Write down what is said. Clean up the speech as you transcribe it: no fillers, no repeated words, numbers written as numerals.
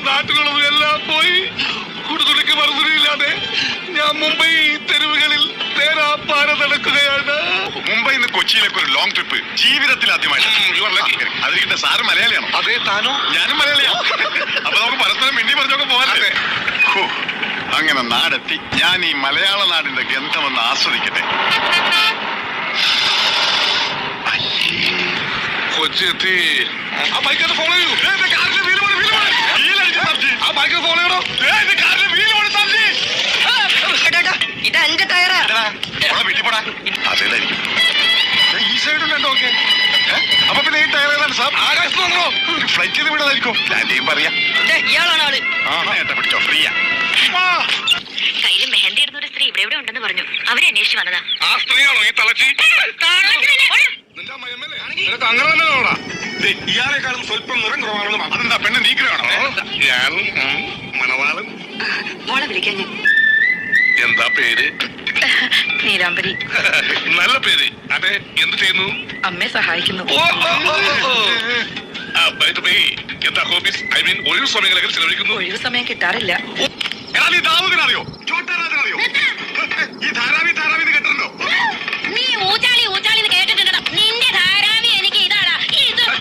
നാട്ടിലുള്ളതും എല്ലാം പോയി. കുടുതുണിക്ക് മറുതുണിയില്ലാതെ ഞാൻ മുംബൈ തെരുവുകളിൽ തേരാപ്പാര നടക്കുകയാണ്. മുംബൈയിൽ നിന്ന് കൊച്ചിയിലേക്ക് ഒരു ലോങ് ട്രിപ്പ് ജീവിതത്തിൽ ആദ്യമായിട്ട്. അതിരിക്കട്ടെ, സാറ് മലയാളിയാണോ? അതെ, താനോ? ഞാനും മലയാളിയാണ്. അപ്പൊ നമുക്ക് പരസ്പരം മിണ്ടി പറഞ്ഞൊക്കെ പോകാനല്ലേ. അങ്ങനെ നാടെത്തി ഞാൻ ഈ മലയാള നാടിന്റെ ഗന്ധമൊന്ന് ആസ്വദിക്കട്ടെ. കൊച്ചി എത്തി. ആ ബൈക്ക് ഫോളോ ചെയ്യൂ. ആ ബൈക്ക് ഫോളോ ചെയ്യണോ? ഇത് എന്റെ ടയറാ. അതേതായിരിക്കും ഈ സൈഡിലുണ്ടോ? ഓക്കെ. അപ്പൊ പിന്നെ ഈ ടയർ ഏതാണ് സാർ? ആകാശത്ത് വന്നോ? ഫ്ലൈറ്റ് ചെയ്ത് വിടാതായിരിക്കും. ലാൻഡ് ചെയ്യുമ്പോ അറിയാം. ഇയാളാണ് ആള്. പിടിച്ചോ, ഫ്രീയാ. കയ്യില് മെഹന്തി ഇടുന്ന ഒരു സ്ത്രീ ഇവിടെ എവിടെ ഉണ്ടെന്ന് പറഞ്ഞു. അവരെ അന്വേഷിച്ചു വന്നതാ. ആ സ്ത്രീയാണോ ഈ തളച്ചി? അങ്ങനെ തന്നെ നോടാ. ഇയാളെക്കാളും സ്വല്പം നിറം കുറവാണെന്ന്. അതെന്താ പെണ്ണ് നീക്കലാണോ? ഞാൻ മണവാളൻ. മോളെ വിളിക്കാൻ ഞാൻ. എന്താ പേര്? നീലാംബരി. നല്ല പേര്. അതെ, എന്ത് ചെയ്യുന്നു? അമ്മയെ സഹായിക്കുന്നു. എന്താ ഹോബീസ്? ഐ മീൻ ഒഴിവ് സമയങ്ങളൊക്കെ ചെലവഴിക്കുന്നു. ഒഴിവ് സമയം കിട്ടാറില്ല. എടാ, നീ ദാവൂദിനെ അറിയോ? ചോട്ടാ